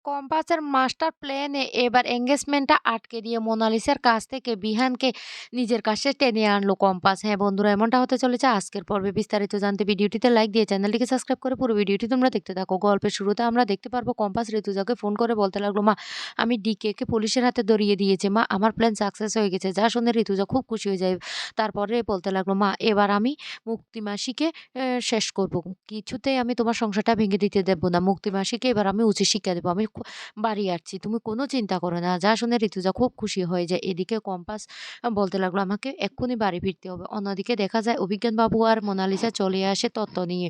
কম্পাসের master প্ল্যানে এবার এঙ্গেজমেন্টটা আটকে দিয়ে মোনালিসার কাছ থেকে বিহানকে নিজের কাছে টেনে আনলো কম্পাস। হ্যাঁ বন্ধুরা, এমনটা হতে চলেছে আজকের পর্বে। বিস্তারিত জানতে ভিডিওটিতে লাইক দিয়ে চ্যানেলটিকে সাবস্ক্রাইব করে পুরো ভিডিওটি তোমরা দেখতে থাকো। গল্পের শুরুতে আমরা দেখতে পারবো কম্পাস ঋতুজাকে ফোন করে বলতে লাগলো, মা আমি ডিকে পুলিশের হাতে ধরিয়ে দিয়েছি, মা আমার প্ল্যান সাকসেস হয়ে গেছে। যা শুনে ঋতুজা খুব খুশি হয়ে যায়। তারপরে বলতে লাগলো, মা এবার আমি মুক্তি মাসিকে শেষ করব। কিছুতেই আমি তোমার সংসারটা ভেঙে দিতে দেব না। মুক্তি মাসিকে এবার আমি উচিত শিক্ষা দেব। আমি বাড়ি আসছি। তুমি কোনো চিন্তা করো না। যা শুনে ঋতুজা খুব খুশি হয়ে যায়। এদিকে কম্পাস বলতে লাগলো, আমাকে এক্ষুনি বাড়ি ফিরতে হবে। অন্যদিকে দেখা যায় অভিজ্ঞান বাবু আর মোনালিসা চলে আসে তত্ত্ব নিয়ে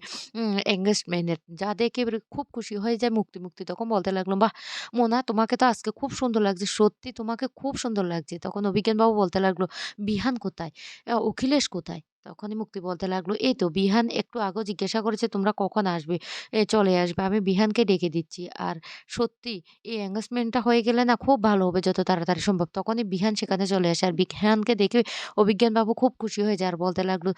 এনগেজমেন্টের। যা দেখে এবারে খুব খুশি হয়ে যায় মুক্তি। তখন বলতে লাগলো, বাহ! মোনা তোমাকে তো আজকে খুব সুন্দর লাগছে। সত্যি তোমাকে খুব সুন্দর লাগছে। তখন অভিজ্ঞান বাবু বলতে লাগলো, বিহান কোথায়? অখিলেশ কোথায়? তখনই মুক্তি বলতে লাগলো, এই তো বিহান একটু আগেও জিজ্ঞাসা করেছে তোমরা কখন আসবে? চলে আসবে। আমি বিহানকে ডেকে দিচ্ছি। আর সত্যি এই এনগেজমেন্টটা হয়ে গেলে না খুব ভালো হবে যত তাড়াতাড়ি সম্ভব। তখনই বিহান সেখানে চলে আসে। আর বিহানকে দেখে অভিজ্ঞান বাবু খুব খুশি হয়ে যায় আর বলতে লাগলো,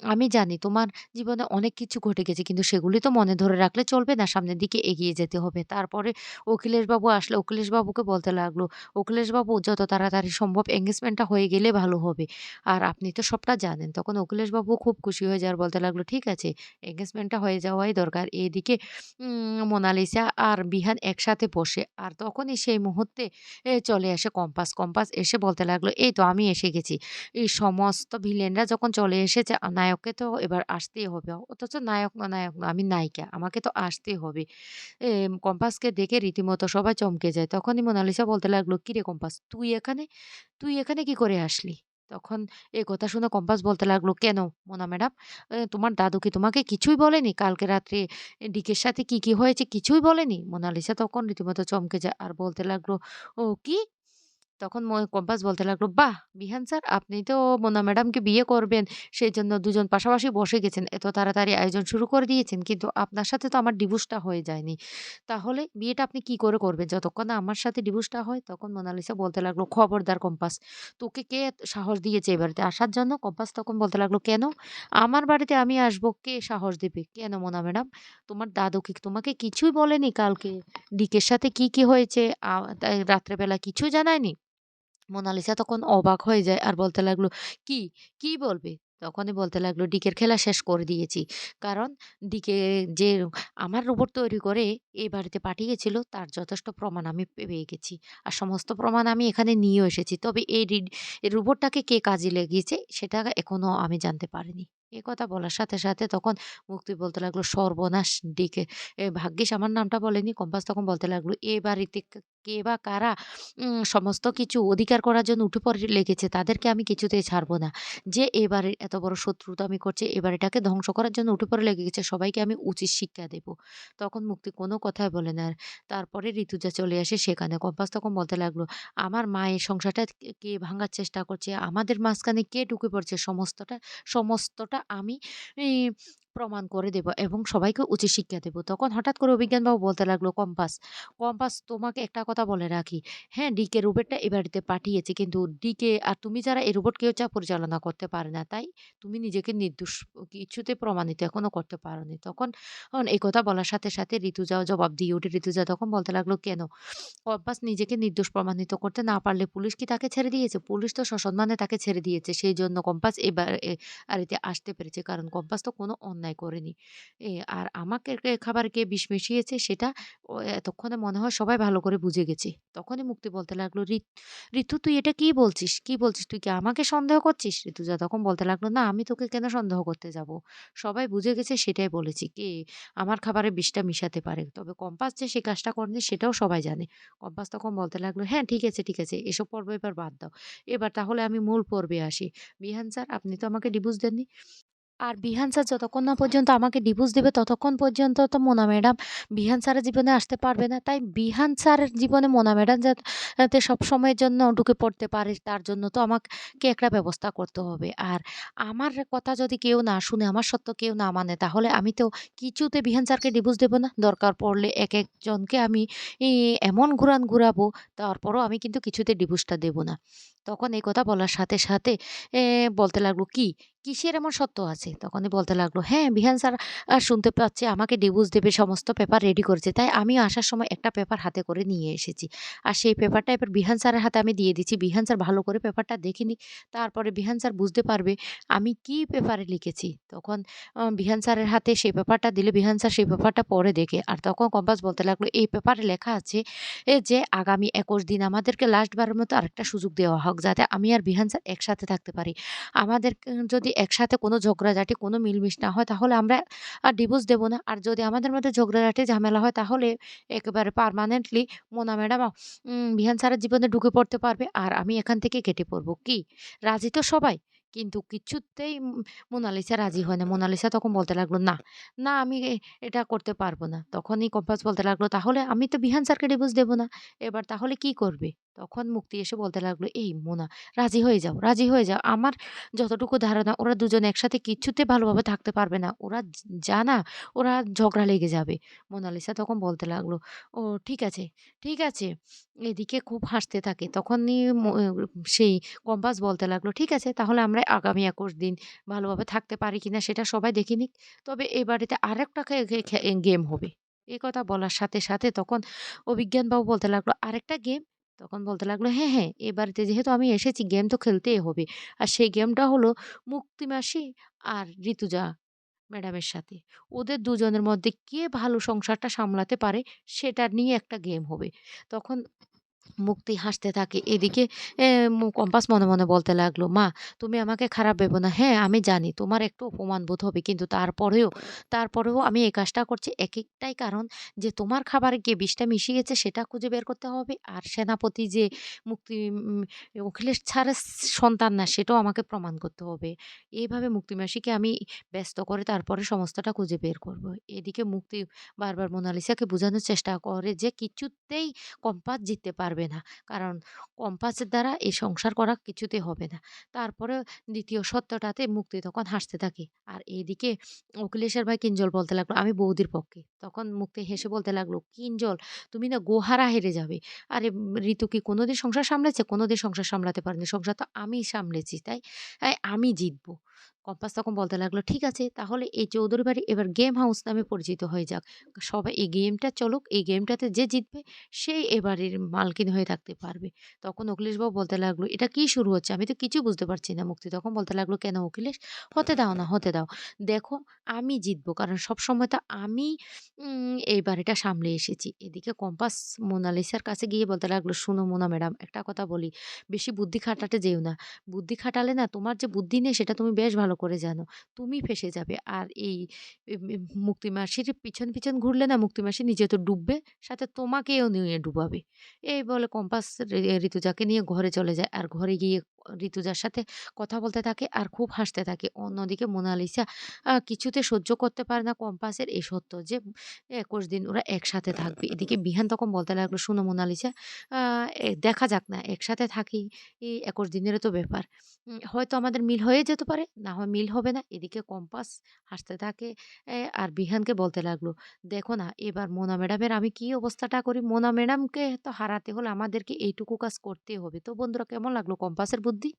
আমি জানি তোমার জীবনে অনেক কিছু ঘটে গেছে কিন্তু সেগুলি তো মনে ধরে রাখলে চলবে না। সামনের দিকে এগিয়ে যেতে হবে। তারপরে অখিলেশ বাবু আসলে অখিলেশ বাবুকে বলতে লাগলো, অখিলেশ বাবু যত তাড়াতাড়ি সম্ভব এনগেজমেন্টটা হয়ে গেলে ভালো হবে। আর আপনি তো সবটা জানেন। তখন অখিলেশ বাবু খুব খুশি হয়ে যায় আর বলতে লাগলো, ঠিক আছে এনগেজমেন্টটা হয়ে যাওয়াই দরকার। এদিকে মোনালিসা আর বিহান একসাথে বসে। আর তখনই সেই মুহূর্তে চলে আসে কম্পাস। কম্পাস এসে বলতে লাগলো, এই তো আমি এসে গেছি। এই সমস্ত ভিলেনরা যখন চলে এসেছে নায়ককে তো এবার আসতেই হবে। অথচ নায়ক না আমি নায়িকা। আমাকে তো আসতেই হবে। কম্পাসকে দেখে রীতিমতো সবাই চমকে যায়। তখনই মোনালিসা বলতে লাগলো, কিরে কম্পাস তুই এখানে? তুই এখানে কি করে আসলি? তখন এই কথা শুনে কম্পাস বলতে লাগলো, কেন মোনা ম্যাডাম? তোমার দাদু কি তোমাকে কিছুই বলেনি? কালকে রাত্রে ডিকের সাথে কি হয়েছে কিছুই বলেনি? মোনালিসা তখন রীতিমতো চমকে যায় আর বলতে লাগলো, ও কি? তখন কম্পাস বলতে লাগলো, বাহ! বিহান স্যার আপনি তো মোনা ম্যাডামকে বিয়ে করবেন সেজন্য দুজন পাশাপাশি বসে গেছেন। এত তাড়াতাড়ি আয়োজন শুরু করে দিয়েছেন। কিন্তু আপনার সাথে তো আমার ডিভোর্সটা হয়ে যায়নি। তাহলে বিয়েটা আপনি কি করে করবেন? যতক্ষণ না আমার সাথে ডিভোর্সটা হয়। তখন মোনালিসা বলতে লাগলো, খবরদার কম্পাস। তোকে কে সাহস দিয়েছে এ বাড়িতে আসার জন্য? কম্পাস তখন বলতে লাগলো, কেন? আমার বাড়িতে আমি আসবো কে সাহস দেবে? কেন মোনা ম্যাডাম? তোমার দাদু কি তোমাকে কিছুই বলেনি কালকে? ডিকের সাথে কি হয়েছে? তাই রাত্রে বেলা কিছুই জানায়নি? মোনালিসা তখন অবাক হয়ে যায় আর বলতে লাগলো, "কি? কি বলবে?" তখনই বলতে লাগলো, "ডিকের খেলা শেষ করে দিয়েছি। কারণ ডিকে যে আমার রোবট তৈরি করে এই বাড়িতে পাঠিয়েছিল তার যথেষ্ট প্রমাণ আমি পেয়ে গেছি। আর সমস্ত প্রমাণ আমি এখানে নিয়েও এসেছি। তবে এই রোবটটাকে কে কাজে লাগিয়েছে সেটা এখনো আমি জানতে পারিনি।" এ কথা বলার সাথে তখন মুক্তি বলতে লাগলো, "সর্বনাশ! ডিকে ভাগ্যিস আমার নামটা বলেনি।" কম্পাস তখন বলতে লাগলো, "এ বাড়িতে কে বা কারা সমস্ত কিছু অধিকার করার জন্য উঠে পড়ে লেগেছে তাদেরকে আমি কিছুতেই ছাড়বো না। যে এবারে এত বড় শত্রুতামি করছে, এবার এটাকে ধ্বংস করার জন্য উঠে পড়ে লেগে গেছে সবাইকে আমি উচিত শিক্ষা দেব। তখন মুক্তি কোনো কথাই বলে না। আর তারপরে ঋতুজা চলে আসে সেখানে। কম্পাস তখন বলতে লাগলো, আমার মায়ের সংসারটা কে ভাঙার চেষ্টা করছে, আমাদের মাঝখানে কে ঢুকে পড়ছে সমস্তটা আমি ই প্রমাণ করে দেব এবং সবাইকে উচিত শিক্ষা দেব। তখন হঠাৎ করে অভিজ্ঞানবাবু বলতে লাগলো, কম্পাস তোমাকে একটা কথা বলে রাখি। হ্যাঁ, ডিকে রোবটটা এ বাড়িতে পাঠিয়েছে। কিন্তু ডিকে আর তুমি ছাড়া এই রোবট কেউ পরিচালনা করতে পারে না। তাই তুমি নিজেকে নির্দোষ কিছুতে প্রমাণিত এখনো করতে পারোনি। তখন এই কথা বলার সাথে ঋতুজাও জবাব দিয়ে ওঠে। ঋতুজা তখন বলতে লাগলো, কেন? কম্পাস নিজেকে নির্দোষ প্রমাণিত করতে না পারলে পুলিশ কি তাকে ছেড়ে দিয়েছে? পুলিশ তো সসম্মানে তাকে ছেড়ে দিয়েছে। সেইজন্য কম্পাস এবার বাড়িতে আসতে পেরেছে। কারণ কম্পাস তো কোনো অন্যায় করেনি। আর আমাকে খাবারে কে বিষ মিশিয়েছে সেটা এতক্ষণে মনে হয় সবাই ভালো করে বুঝে গেছে। তখনই মুক্তি বলতে লাগলো, ঋতু তুই এটা কি বলছিস? কি বলছিস? তুই কি আমাকে সন্দেহ করছিস?" ঋতুজা তখন বলতে লাগলো, "না আমি তোকে কেন সন্দেহ করতে যাব? সবাই বুঝে গেছে সেটাই বলেছি। কে আমার খাবারে বিষটা মিশাতে পারে। তবে কম্পাস যে সে কাজটা করেনি সেটাও সবাই জানে।" কম্পাস তখন বলতে লাগলো, "হ্যাঁ ঠিক আছে। এসব পর্ব এবার বাদ দাও। এবার তাহলে আমি মূল পর্বে আসি। বিহান স্যার আপনি তো আমাকে ডিভোর্স দেননি। আর বিহান স্যার যতক্ষণ না পর্যন্ত আমাকে ডিভোর্স দিবে ততক্ষণ পর্যন্ত তো মোনা ম্যাডাম বিহান স্যারের জীবনে আসতে পারবে না। তাই বিহান স্যারের জীবনে মোনা ম্যাডাম যাতে সবসময়ের জন্য ঢুকে পড়তে পারে তার জন্য তো আমাকে একটা ব্যবস্থা করতে হবে। আর আমার কথা যদি কেউ না শুনে, আমার সত্ত্ব কেউ না মানে তাহলে আমি তো কিছুতে বিহান স্যারকে ডিভোর্স দেব না। দরকার পড়লে একেকজনকে আমি এমন ঘুরাবো তারপরও আমি কিন্তু কিছুতে ডিভোর্সটা দেব না।" তখন এই কথা বলার সাথে, সাথে বলতে লাগলো, "কি? কিসের এমন সত্য আছে?" তখনই বলতে লাগলো, "হ্যাঁ, বিহান স্যার শুনতে পাচ্ছি আমাকে ডিভোর্স দেবে, সমস্ত পেপার রেডি করেছে। তাই আমিও আসার সময় একটা পেপার হাতে করে নিয়ে এসেছি। আর সেই পেপারটা এবার বিহান স্যারের হাতে আমি দিয়ে দিচ্ছি। বিহান স্যার ভালো করে পেপারটা দেখে নিক। তারপরে বিহান স্যার বুঝতে পারবে আমি কি পেপারে লিখেছি।" তখন বিহান স্যারের হাতে সেই পেপারটা দিলে বিহান স্যার সেই পেপারটা পড়ে দেখে। আর তখন কম্পাস বলতে লাগলো, "এই পেপারে লেখা আছে যে আগামী ২১ দিন আমাদেরকে লাস্ট বারের মতো আরেকটা সুযোগ দেওয়া হোক, যাতে আমি আর বিহান স্যার একসাথে থাকতে পারি। আমাদের যদি একসাথে কোনো ঝগড়াঝাটি, কোনো মিলমিশ না হয় তাহলে আমরা আর ডিভোর্স দেব না। আর যদি আমাদের মধ্যে ঝগড়াঝাটি ঝামেলা হয় তাহলে একেবারে পার্মানেন্টলি মোনা ম্যাডাম বিহান স্যারের জীবনে ঢুকে পড়তে পারবে। আর আমি এখান থেকে কেটে পড়ব। কি? রাজি তো সবাই?" কিন্তু কিছুতেই মোনালিসা রাজি হয় না। মোনালিসা তখন বলতে লাগলো, "না, না আমি এটা করতে পারব না।" তখনই কম্পাস বলতে লাগলো, "তাহলে আমি তো বিহান স্যারকে ডিভোর্স দেব না। এবার তাহলে কি করবে?" তখন মুক্তি এসে বলতে লাগলো, "এই মোনা রাজি হয়ে যাও, রাজি হয়ে যাও। আমার যতটুকু ধারণা ওরা দুজন একসাথে কিছুতে ভালোভাবে থাকতে পারবে না। ওরা জানা ওরা ঝগড়া লেগে যাবে।" মোনালিসা তখন বলতে লাগলো, "ও ঠিক আছে, ঠিক আছে।" এদিকে খুব হাসতে থাকে। তখনই সেই কম্পাস বলতে লাগলো, "ঠিক আছে তাহলে আমরা আগামী ২১ দিন ভালোভাবে থাকতে পারি কিনা সেটা সবাই দেখে নিক। তবে এ বাড়িতে আরেকটা গেম হবে।" এ কথা বলার সাথে, সাথে তখন অভিজ্ঞানবাবু বলতে লাগলো, "আরেকটা গেম?" তখন বলতে লাগলো, "হ্যাঁ, হ্যাঁ, এ বাড়িতে যেহেতু আমি এসেছি গেম তো খেলতেই হবে। আর সেই গেমটা হলো মুক্তি মাসি আর ঋতুজা ম্যাডামের সাথে। ওদের দুজনের মধ্যে কে ভালো সংসারটা সামলাতে পারে সেটা নিয়ে একটা গেম হবে।" তখন মুক্তি হাসতে থাকে। এদিকে এ কম্পাস মনে, মনে বলতে লাগলো, "মা তুমি আমাকে খারাপ ভেবো না। হ্যাঁ, আমি জানি তোমার একটু অপমান বোধ হবে। কিন্তু তারপরেও আমি এই কাজটা করছি একেকটাই কারণ যে তোমার খাবারে কে বিষটা মিশিয়েছে সেটা খুঁজে বের করতে হবে। আর সেনাপতি যে মুক্তি অখিলেশ স্যারের সন্তান না সেটাও আমাকে প্রমাণ করতে হবে। এইভাবে মুক্তি মাসিকে আমি ব্যস্ত করে তারপরে সমস্তটা খুঁজে বের করব।" এদিকে মুক্তি বারবার মোনালিসাকে বোঝানোর চেষ্টা করে যে কিছুতেই কম্পাস জিততে পারবে না। কারণ কম্পাসের দ্বারা এই সংসার করা কিছুতেই হবে না। তারপরেও ২য় সত্যটাতে মুক্তি তখন হাসতে থাকে। আর এদিকে অখিলেশের ভাই কিঞ্জল বলতে লাগলো, "আমি বৌদির পক্ষে।" তখন মুক্তি হেসে বলতে লাগলো, "কিঞ্জল তুমি না গোহারা হেরে যাবে। আরে ঋতু কি কোনোদিন সংসার সামলেছে? কোনোদিন সংসার সামলাতে পারেনি। সংসার তো আমিই সামলেছি, তাই আমি জিতবো।" কম্পাস তখন বলতে লাগলো, "ঠিক আছে তাহলে এই চৌধুরী বাড়ি এবার গেম হাউস নামে পরিচিত হয়ে যাক। সবাই এই গেমটা চলুক। এই গেমটাতে যে জিতবে সে এ বাড়ির মালকিন হয়ে থাকতে পারবে।" তখন অখিলেশবাবু বলতে লাগলো, "এটা কি শুরু হচ্ছে? আমি তো কিছুই বুঝতে পারছি না।" মুক্তি তখন বলতে লাগলো, "কেন অখিলেশ? হতে দাও না, হতে দাও। দেখো আমি জিতবো। কারণ সবসময় তো আমি এই বাড়িটা সামলে এসেছি।" এদিকে কম্পাস মোনালিসার কাছে গিয়ে বলতে লাগলো, "শুনো মোনা ম্যাডাম একটা কথা বলি, বেশি বুদ্ধি খাটাতে যেও না। বুদ্ধি খাটালে না তোমার যে বুদ্ধি নেই সেটা তুমি বেশ ভালো করে জানো। তুমি ফেঁসে যাবে। আর এই মুক্তি মাসির পিছন, পিছন ঘুরলে না মুক্তি মাসি নিজে তো ডুববে, সাথে তোমাকেও নিয়ে ডুবাবে।" এই বলে কম্পাস ঋতুজাকে নিয়ে ঘরে চলে যায়। আর ঘরে গিয়ে ঋতুজার সাথে কথা বলতে থাকে আর খুব হাসতে থাকে। অন্যদিকে মোনালিসা কিছুতে সহ্য করতে পারে না কম্পাসের এই সত্য যে ২১ দিন ওরা একসাথে থাকবে। এদিকে বিহান তখন বলতে লাগলো, "শোনো মোনালিসা আ দেখা যাক না একসাথে থাকি। এই ২১ দিনেরও তো ব্যাপার। হয়তো আমাদের মিল হয়ে যেতে পারে, না হয় মিল হবে না।" এদিকে কম্পাস হাসতে থাকে আর বিহানকে বলতে লাগলো, "দেখো না এবার মোনা ম্যাডামের আমি কি অবস্থাটা করি। মোনা ম্যাডামকে তো হারাতে হলে আমাদেরকে এইটুকু কাজ করতেই হবে।" তো বন্ধুরা কেমন লাগলো কম্পাসের বুদ্ধি?